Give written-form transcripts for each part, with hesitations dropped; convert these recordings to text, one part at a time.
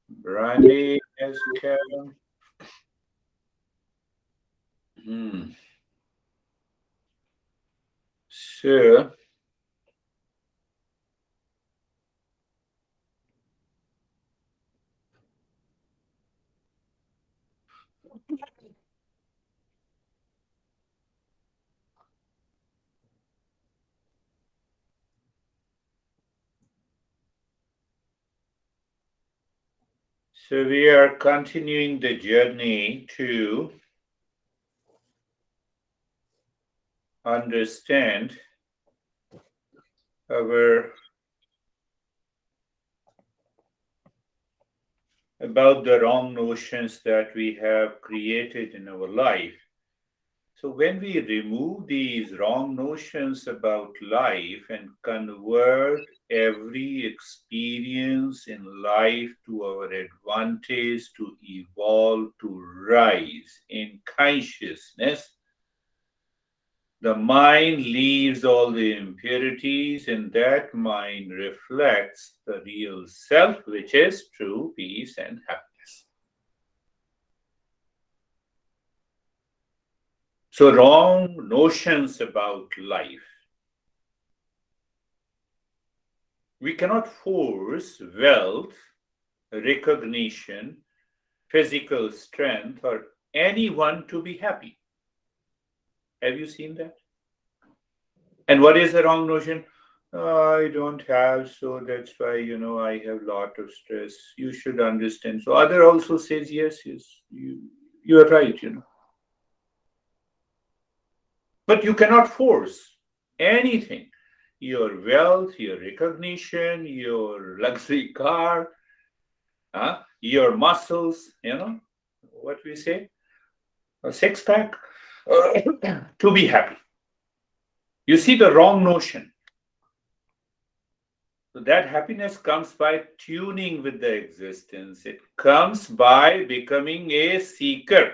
Brandy has come. Hmm. So, so we are continuing the journey to understand our about the wrong notions that we have created in our life. So, when we remove these wrong notions about life and convert every experience in life to our advantage, to evolve, to rise in consciousness, the mind leaves all the impurities, and that mind reflects the real self, which is true peace and happiness. So, wrong notions about life. We cannot force wealth, recognition, physical strength, or anyone to be happy. Have you seen that? And what is the wrong notion? I don't have, so that's why I have lot of stress. You should understand. So other also says yes, yes, you are right. But you cannot force anything. Your wealth, your recognition, your luxury car, your muscles, what we say, a six pack, to be happy. You see the wrong notion. So that happiness comes by tuning with the existence. It comes by becoming a seeker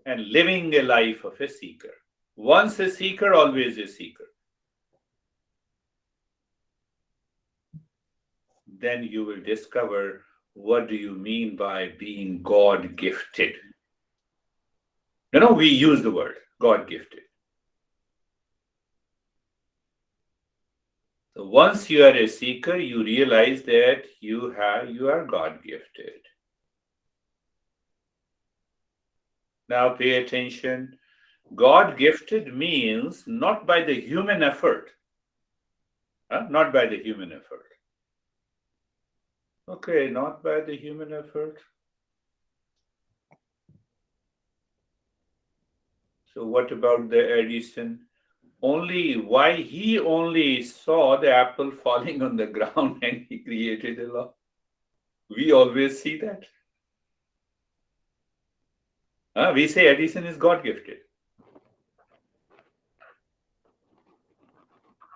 and living a life of a seeker. Once a seeker, always a seeker. Then you will discover what do you mean by being God gifted. We use the word God gifted. So once you are a seeker, you realize that you are God gifted. Now pay attention. God gifted means not by the human effort. Not by the human effort. Okay, not by the human effort. So what about the Edison? He only saw the apple falling on the ground and he created a law. We always see that. We say Edison is God gifted.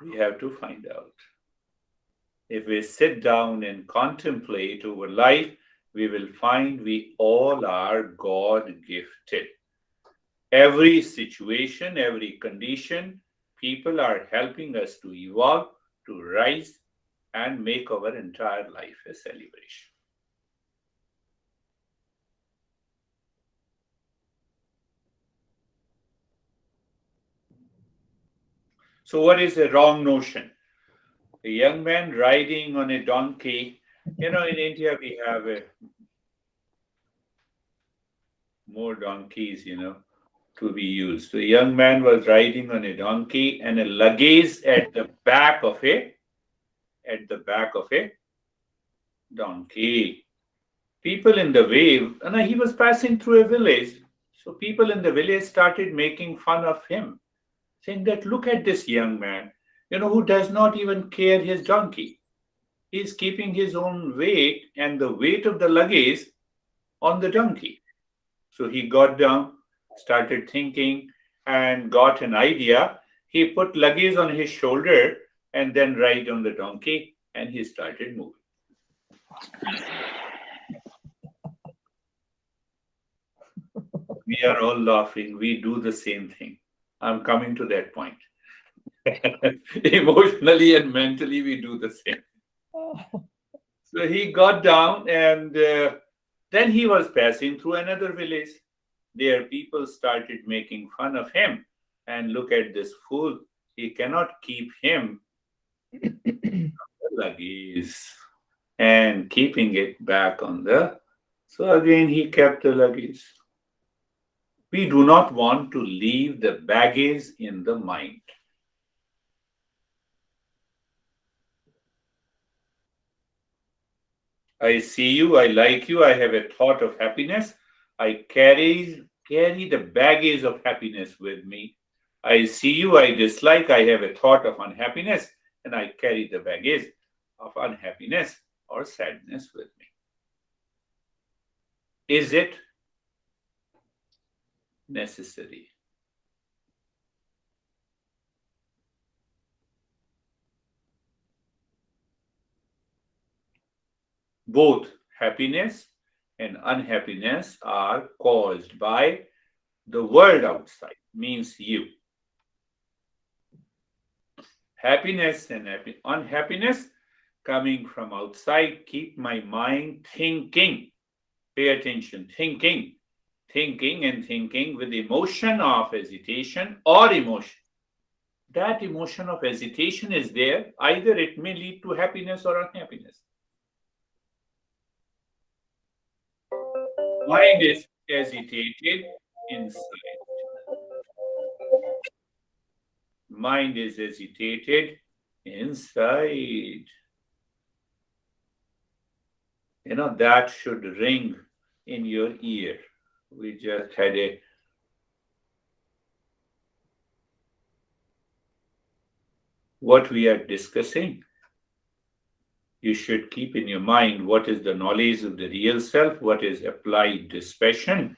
We have to find out. If we sit down and contemplate over life, we will find we all are God gifted. Every situation, every condition, people are helping us to evolve, to rise, and make our entire life a celebration. So, what is a wrong notion? A young man riding on a donkey. In India, we have more donkeys, to be used. So, a young man was riding on a donkey and a luggage at the back of a donkey. People in the way, and he was passing through a village. So people in the village started making fun of him, saying that look at this young man, who does not even care his donkey. He's keeping his own weight and the weight of the luggage on the donkey. So he got down, started thinking, and got an idea. He put luggage on his shoulder and then ride on the donkey, and he started moving. We are all laughing. We do the same thing. I'm coming to that point. Emotionally and mentally, we do the same. So So he got down, and then he was passing through another village. There, people started making fun of him. And look at this fool. He cannot keep him the luggage and keeping it back on the. So again, he kept the luggage. We do not want to leave the baggage in the mind. I see you, I like you, I have a thought of happiness. I carry the baggage of happiness with me. I see you, I dislike, I have a thought of unhappiness, and I carry the baggage of unhappiness or sadness with me. Is it necessary? Both happiness and unhappiness are caused by the world outside, means you. Happiness and unhappiness coming from outside keep my mind thinking. Pay attention, thinking and thinking with emotion of hesitation or emotion. That emotion of hesitation is there. Either it may lead to happiness or unhappiness. Mind is agitated inside. Mind is agitated inside. That should ring in your ear. We just had what we are discussing. You should keep in your mind what is the knowledge of the real self, what is applied dispassion,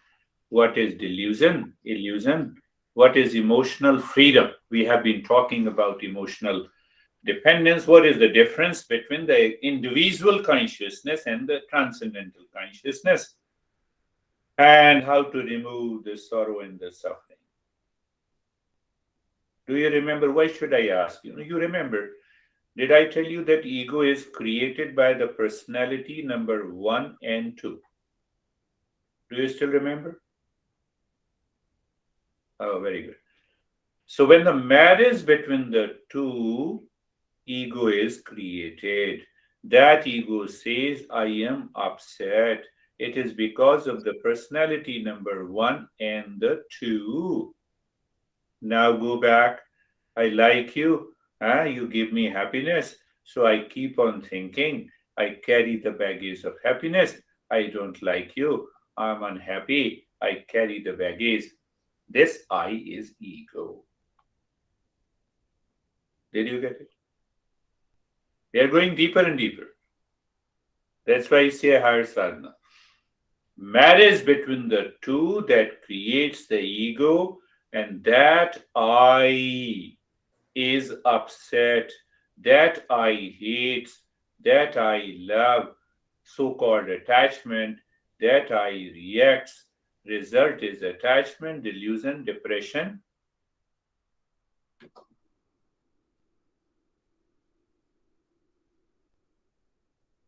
what is delusion, illusion, what is emotional freedom. We have been talking about emotional dependence. What is the difference between the individual consciousness and the transcendental consciousness, and how to remove the sorrow and the suffering. Do you remember? Why should I ask? You remember. Did I tell you that ego is created by the personality number 1 and 2? Do you still remember? Oh, very good. So when the marriage between the two, ego is created. That ego says, I am upset. It is because of the personality number 1 and the 2. Now go back. I like you. You give me happiness. So I keep on thinking. I carry the baggage of happiness. I don't like you. I'm unhappy. I carry the baggage. This I is ego. Did you get it? We are going deeper and deeper. That's why I say higher sadhana. Marriage between the two that creates the ego, and that I is upset, that I hates, that I love, so-called attachment, that I reacts. Result is attachment, delusion, depression.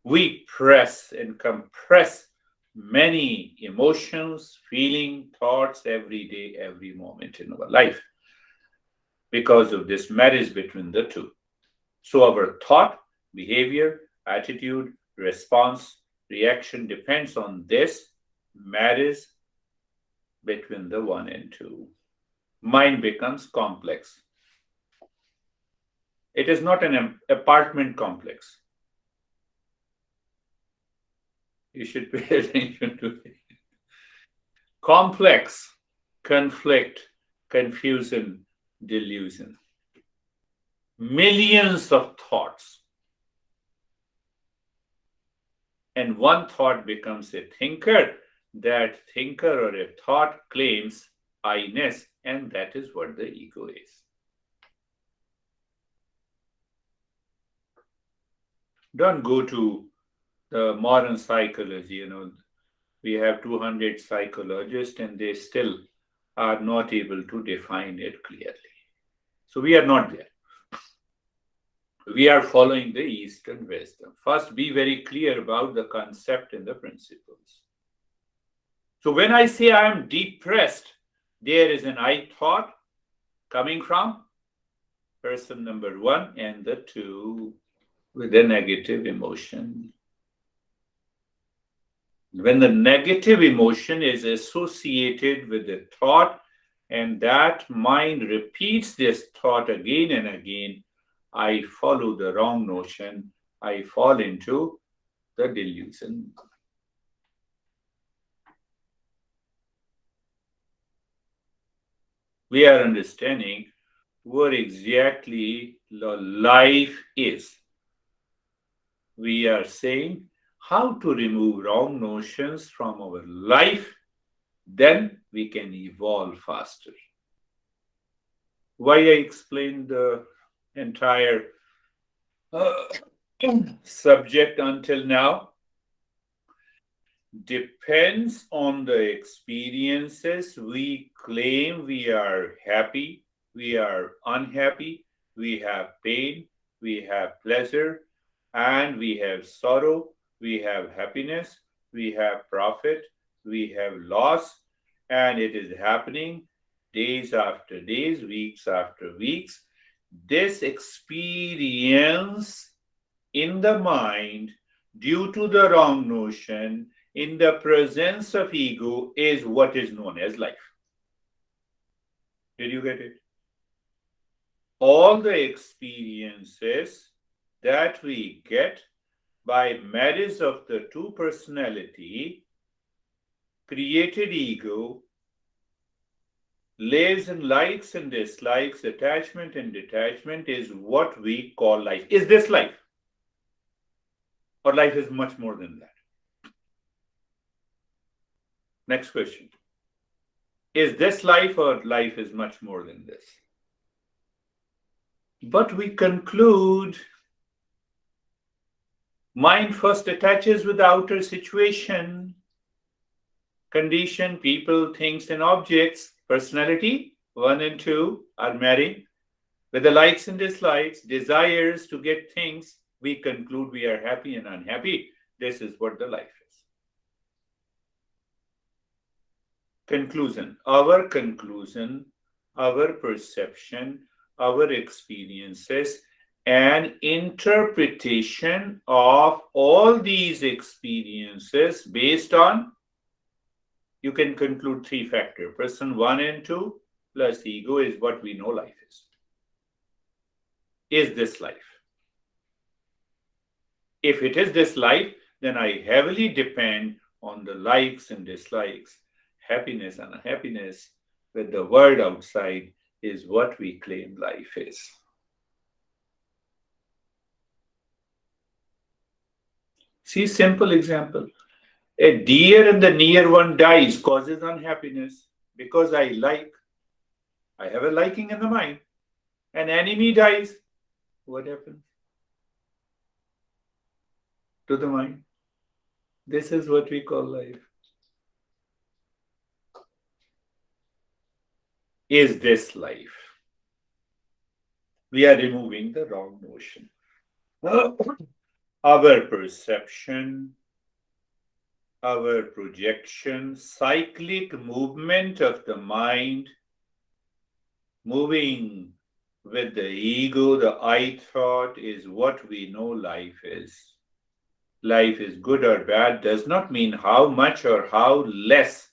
We press and compress many emotions, feeling, thoughts every day, every moment in our life because of this marriage between the two. So our thought, behavior, attitude, response, reaction depends on this marriage between the 1 and 2. Mind becomes complex. It is not an apartment complex. You should pay attention to it. Complex, conflict, confusion, delusion. Millions of thoughts. And one thought becomes a thinker. That thinker or a thought claims I-ness, and that is what the ego is. Don't go to the modern psychology. We have 200 psychologists, and they still are not able to define it clearly. So we are not there. we are following the Eastern wisdom. First, be very clear about the concept and the principles. So when I say I am depressed, there is an I thought coming from person number one and the two with a negative emotion. When the negative emotion is associated with the thought and that mind repeats this thought again and again, I follow the wrong notion, I fall into the delusion. We are understanding what exactly the life is. We are saying how to remove wrong notions from our life, then we can evolve faster. Why I explained the entire uh, subject until now depends on the experiences. We claim we are happy, we are unhappy, we have pain, we have pleasure, and we have sorrow, we have happiness, we have profit, we have loss, and it is happening days after days, weeks after weeks. This experience in the mind, due to the wrong notion, in the presence of ego, is what is known as life. Did you get it? All the experiences that we get by marriage of the two personality, created ego, lives in likes and dislikes, attachment and detachment, is what we call life. Is this life? Or life is much more than that? Next question. Is this life or life is much more than this? But we conclude mind first attaches with the outer situation, condition, people, things, and objects. Personality, one and two, are married. With the likes and dislikes, desires to get things, we conclude we are happy and unhappy. This is what the life is. Conclusion, our perception, our experiences, and interpretation of all these experiences based on, you can conclude three factors. Person one and two plus ego is what we know life is. Is this life? If it is this life, then I heavily depend on the likes and dislikes, happiness and unhappiness, with the world outside is what we claim life is. See, simple example. A dear and the near one dies, causes unhappiness because I have a liking in the mind. An enemy dies, what happens to the mind? This is what we call life. Is this life? We are removing the wrong notion. Our perception, our projection, cyclic movement of the mind, moving with the ego, the I thought, is what we know life is. Life is good or bad does not mean how much or how less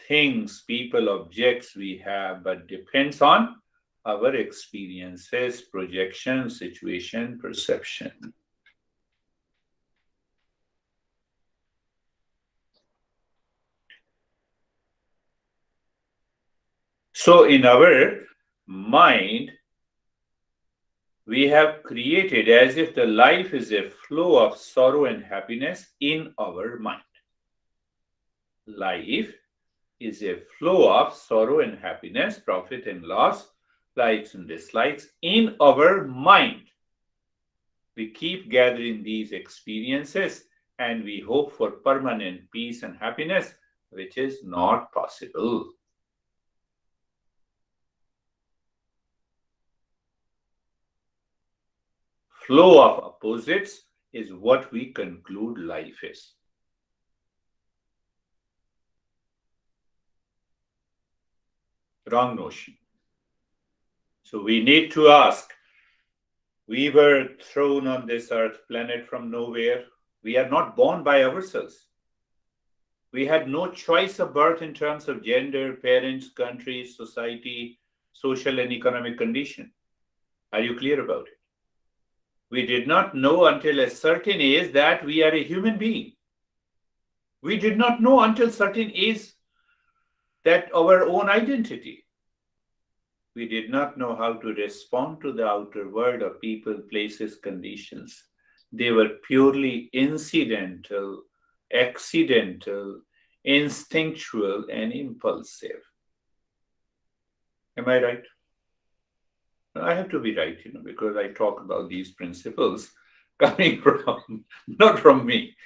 things, people, objects we have, but depends on our experiences, projection, situation, perception. So in our mind, we have created as if the life is a flow of sorrow and happiness in our mind. Life is a flow of sorrow and happiness, profit and loss, likes and dislikes in our mind. We keep gathering these experiences and we hope for permanent peace and happiness, which is not possible. flow of opposites is what we conclude life is. Wrong notion. So we need to ask, we were thrown on this earth planet from nowhere. We are not born by ourselves. We had no choice of birth in terms of gender, parents, country, society, social and economic condition. Are you clear about it? We did not know until a certain age that we are a human being. We did not know until certain age that our own identity. We did not know how to respond to the outer world of people, places, conditions. They were purely incidental, accidental, instinctual, and impulsive. Am I right? I have to be right, because I talk about these principles coming from, not from me.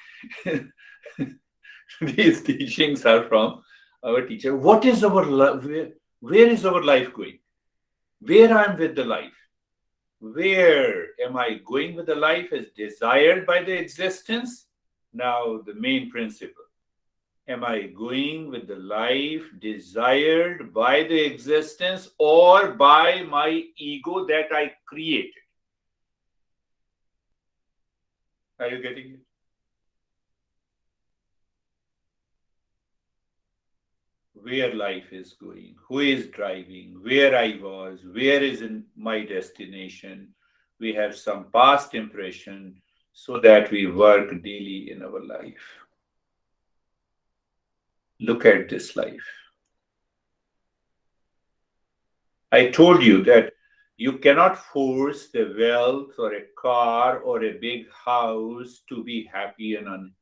These teachings are from our teacher. What is our life? Where is our life going? Where I am with the life? Where am I going with the life as desired by the existence? Now, the main principle. Am I going with the life desired by the existence or by my ego that I created? Are you getting it? Where life is going, who is driving, where I was, where is in my destination. We have some past impression so that we work daily in our life. Look at this life. I told you that you cannot force the wealth or a car or a big house to be happy and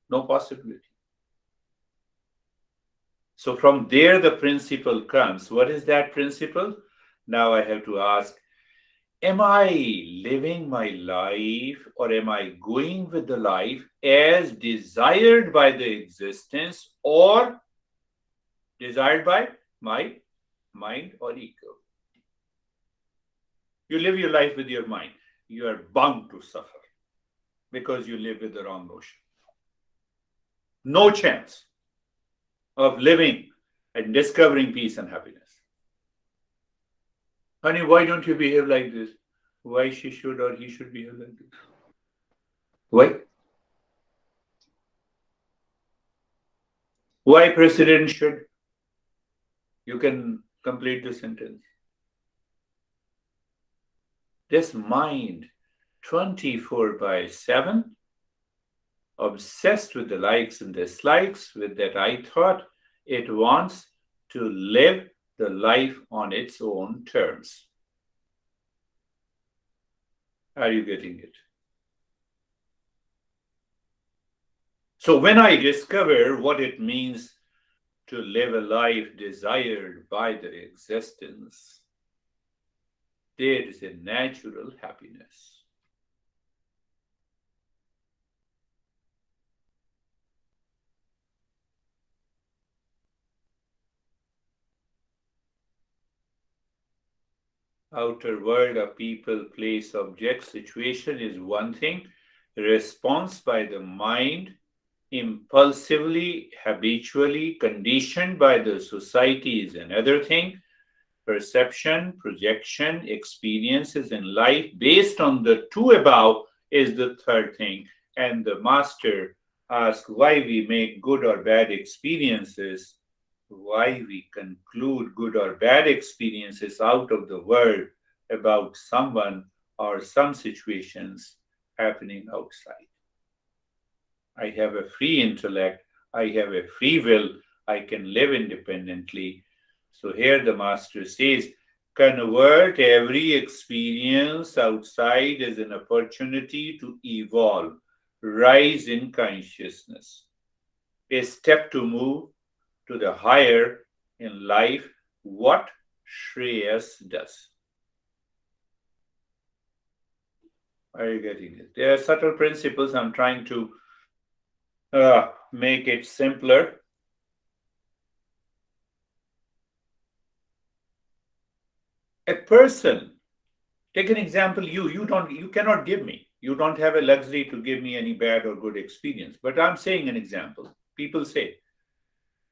no possibility. So from there the principle comes. What is that principle? Now I have to ask, am I living my life or am I going with the life as desired by the existence or desired by my mind or ego? You live your life with your mind. You are bound to suffer because you live with the wrong notion. No chance of living and discovering peace and happiness. Honey, why don't you behave like this? Why she should or he should behave like this? Why? Why president should? You can complete the sentence. This mind, 24/7, obsessed with the likes and dislikes, with that I thought, it wants to live the life on its own terms. Are you getting it? So when I discover what it means to live a life desired by the existence, there is a natural happiness. Outer world of people, place, object, situation is one thing. Response by the mind, impulsively, habitually, conditioned by the society is another thing. Perception, projection, experiences in life based on the two above is the third thing. And the master asks why we make good or bad experiences, why we conclude good or bad experiences out of the world about someone or some situations happening outside. I have a free intellect, I have a free will, I can live independently. So here the master says, convert every experience outside as an opportunity to evolve, rise in consciousness, a step to move to the higher in life, what Shreyas does. Are you getting it? There are subtle principles. I'm trying to make it simpler. A person Take an example, you cannot give me. You don't have a luxury to give me any bad or good experience. But I'm saying an example. People say,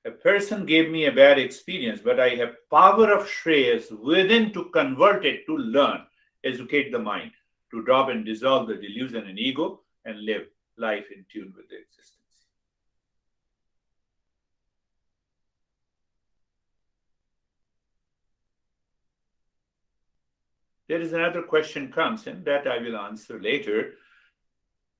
a person gave me a bad experience, but I have power of shreyas within to convert it, to learn, educate the mind, to drop and dissolve the delusion and ego and live life in tune with the existence. There is another question comes in that I will answer later.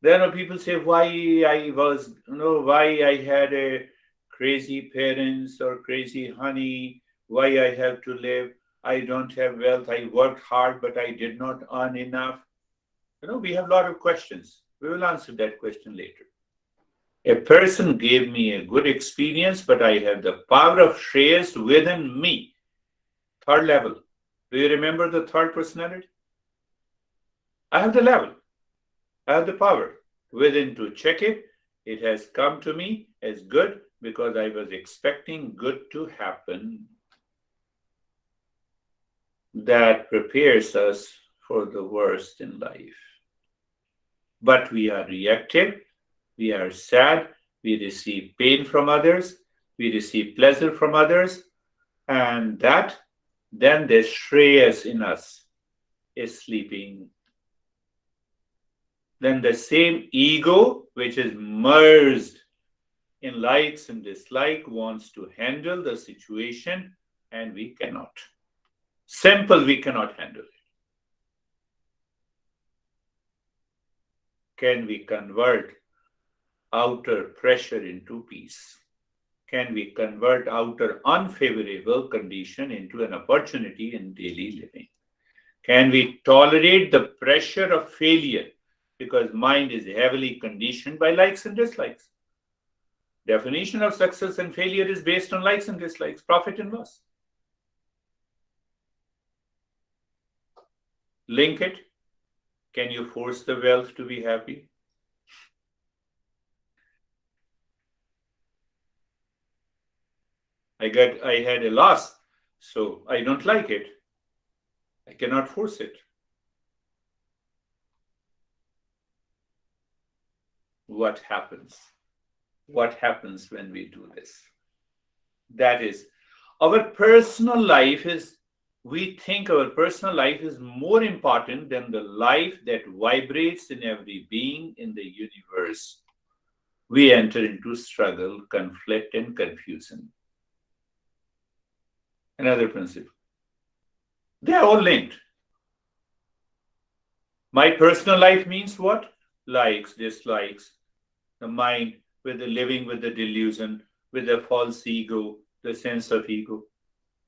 Then people say why why I had a crazy parents or crazy honey, why I have to live. I don't have wealth. I worked hard, but I did not earn enough. We have a lot of questions. We will answer that question later. A person gave me a good experience, but I have the power of Shreyas within me. Third level. Do you remember the third personality? I have the level. I have the power within to check it. It has come to me as good because I was expecting good to happen. That prepares us for the worst in life. But we are reactive, we are sad, we receive pain from others, we receive pleasure from others, and that then the Shreyas in us is sleeping. Then the same ego, which is merged in likes and dislike, wants to handle the situation, and we cannot. Simple, we cannot handle it. Can we convert outer pressure into peace? Can we convert outer unfavorable condition into an opportunity in daily living? Can we tolerate the pressure of failure? Because mind is heavily conditioned by likes and dislikes. Definition of success and failure is based on likes and dislikes, profit and loss. Link it. Can you force the wealth to be happy? I had a loss, so I don't like it. I cannot force it. What happens? What happens when we do this? That is, our personal life is, we think our personal life is more important than the life that vibrates in every being in the universe. We enter into struggle, conflict, and confusion. Another principle. They are all linked. My personal life means what? Likes, dislikes, the mind with the living with the delusion, with the false ego, the sense of ego.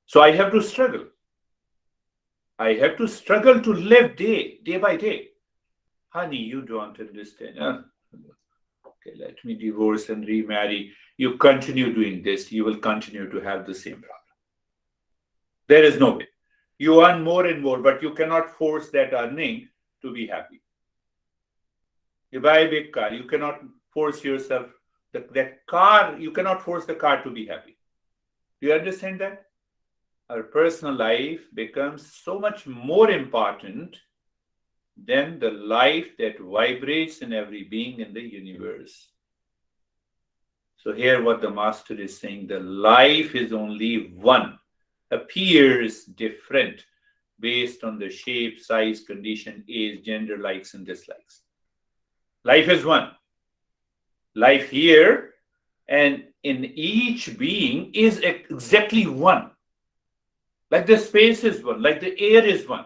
So I have to struggle. I have to struggle to live day by day. Honey, you don't understand. Okay, let me divorce and remarry. You continue doing this, you will continue to have the same problem. There is no way. You earn more and more, but you cannot force that earning to be happy. You buy a big car, you cannot force yourself, that car, you cannot force the car to be happy. Do you understand that? Our personal life becomes so much more important than the life that vibrates in every being in the universe. So here what the master is saying, the life is only one, appears different based on the shape, size, condition, age, gender, likes and dislikes. Life is one. Life here and in each being is exactly one. Like the space is one, like the air is one.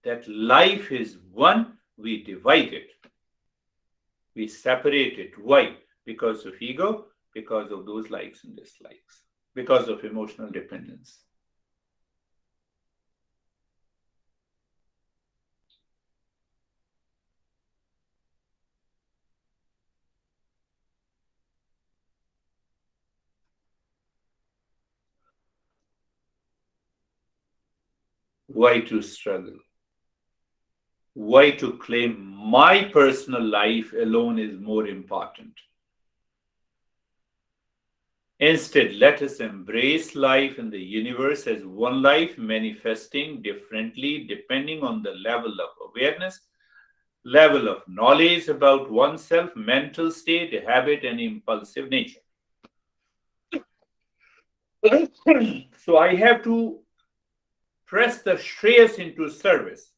That life is one, we divide it. We separate it. Why? Because of ego, because of those likes and dislikes, because of emotional dependence. Why to struggle? Why to claim my personal life alone is more important? Instead, let us embrace life in the universe as one life manifesting differently depending on the level of awareness, level of knowledge about oneself, mental state, habit, and impulsive nature. So I have to press the shreyas into service.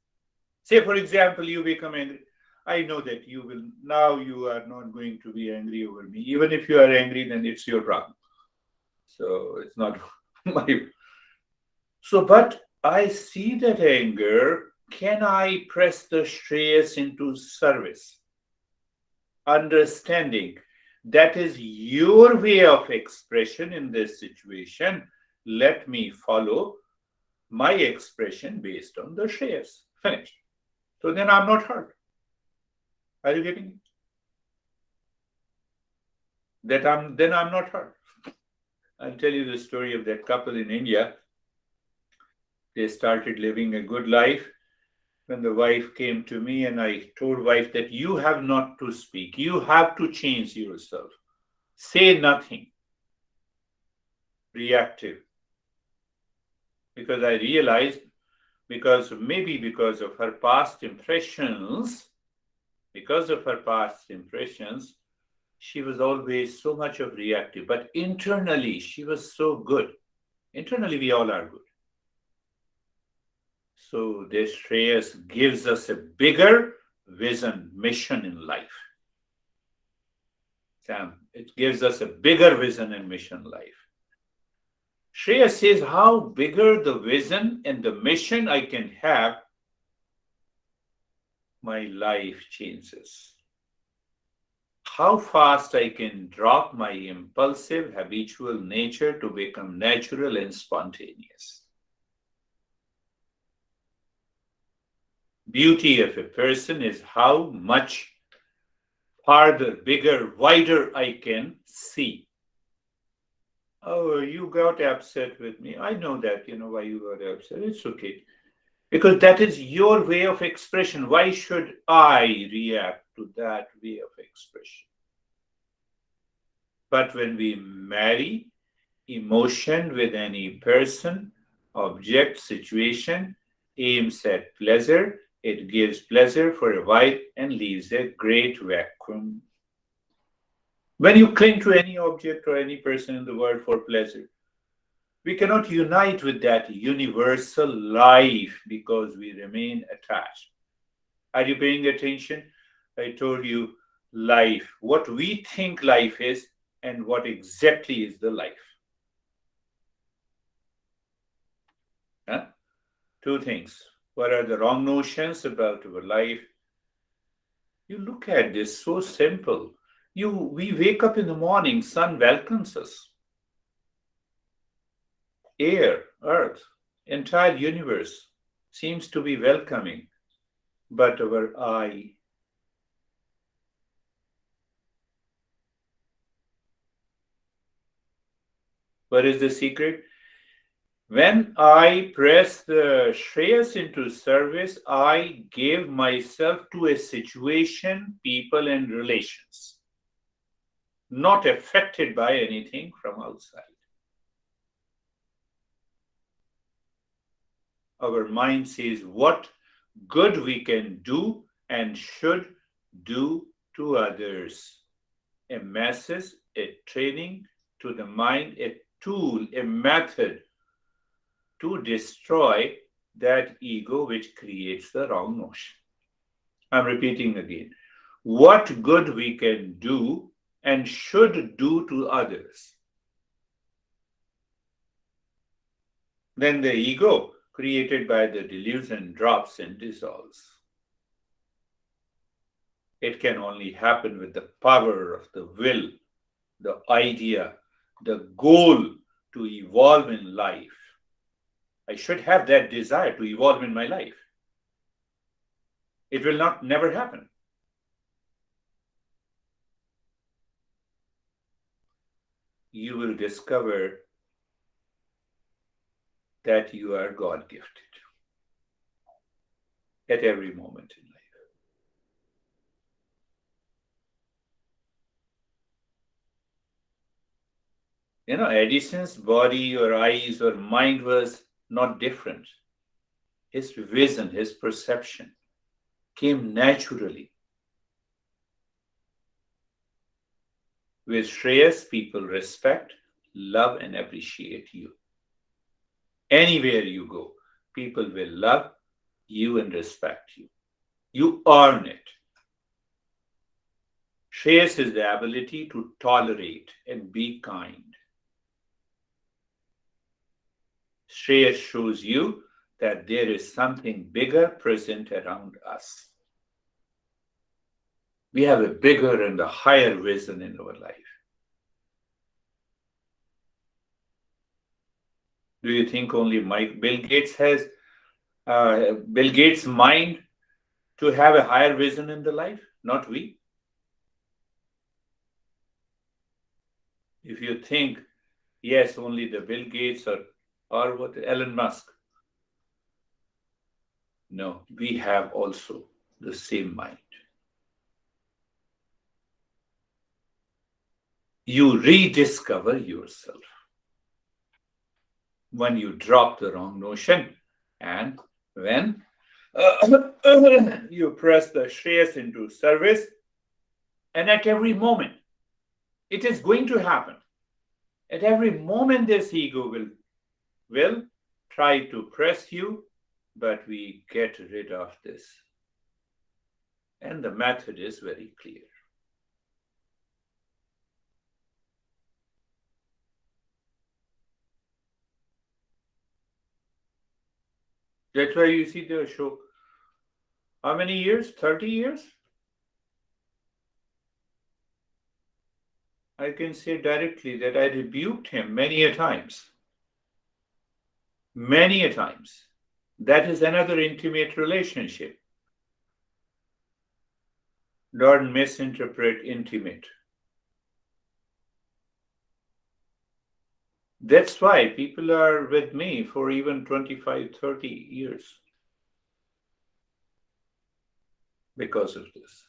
Say, for example, you become angry. I know that you will, now you are not going to be angry over me. Even if you are angry, then it's your problem. So it's not my. So, but I see that anger. Can I press the shreyas into service? Understanding that is your way of expression in this situation. Let me follow my expression based on the shreyas. Finished. So then I'm not hurt. Are you getting it? Then I'm not hurt. I'll tell you the story of that couple in India. They started living a good life. When the wife came to me and I told wife that you have not to speak, you have to change yourself. Say nothing reactive. Because I realized, because of her past impressions, she was always so much of reactive. But internally, she was so good. Internally, we all are good. So this Shreyas gives us a bigger vision, mission in life. Sam, it gives us a bigger vision and mission in life. Shreya says, how bigger the vision and the mission I can have, my life changes. How fast I can drop my impulsive, habitual nature to become natural and spontaneous. Beauty of a person is how much farther, bigger, wider I can see. Oh, you got upset with me. I know that, why you got upset. It's okay. Because that is your way of expression. Why should I react to that way of expression? But when we marry emotion with any person, object, situation, aims at pleasure, it gives pleasure for a while and leaves a great vacuum. When you cling to any object or any person in the world for pleasure, we cannot unite with that universal life because we remain attached. Are you paying attention? I told you life, what we think life is, and what exactly is the life. Huh? Two things. What are the wrong notions about our life? You look at this so simple. We wake up in the morning, sun welcomes us. Air, earth, entire universe seems to be welcoming, but our I. What is the secret? When I press the Shreyas into service, I give myself to a situation, people, and relations, not affected by anything from outside. Our mind says what good we can do and should do to others. A message, a training to the mind, a tool, a method to destroy that ego which creates the wrong notion. I'm repeating again. What good we can do and should do to others. Then the ego, created by the delusion, drops and dissolves. It can only happen with the power of the will, the idea, the goal to evolve in life. I should have that desire to evolve in my life. It will not never happen. You will discover that you are God gifted at every moment in life. Edison's body or eyes or mind was not different. His vision, his perception came naturally. With Shreyas, people respect, love, and appreciate you. Anywhere you go, people will love you and respect you. You earn it. Shreyas is the ability to tolerate and be kind. Shreyas shows you that there is something bigger present around us. We have a bigger and a higher vision in our life. Do you think only Bill Gates has Bill Gates' mind to have a higher vision in the life? Not we. If you think, yes, only the Bill Gates or what Elon Musk. No, we have also the same mind. You rediscover yourself when you drop the wrong notion and when you press the Shreyas into service, and at every moment, it is going to happen. At every moment, this ego will try to press you, but we get rid of this. And the method is very clear. That's why you see the show. How many years? 30 years? I can say directly that I rebuked him many a times. Many a times. That is another intimate relationship. Don't misinterpret intimate. That's why people are with me for even 25, 30 years. Because of this.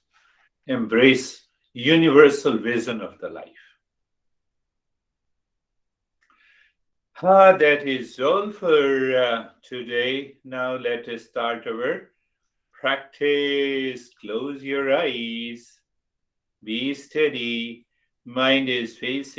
Embrace universal vision of the life. That is all for today. Now let us start our practice. Close your eyes. Be steady. Mind is facing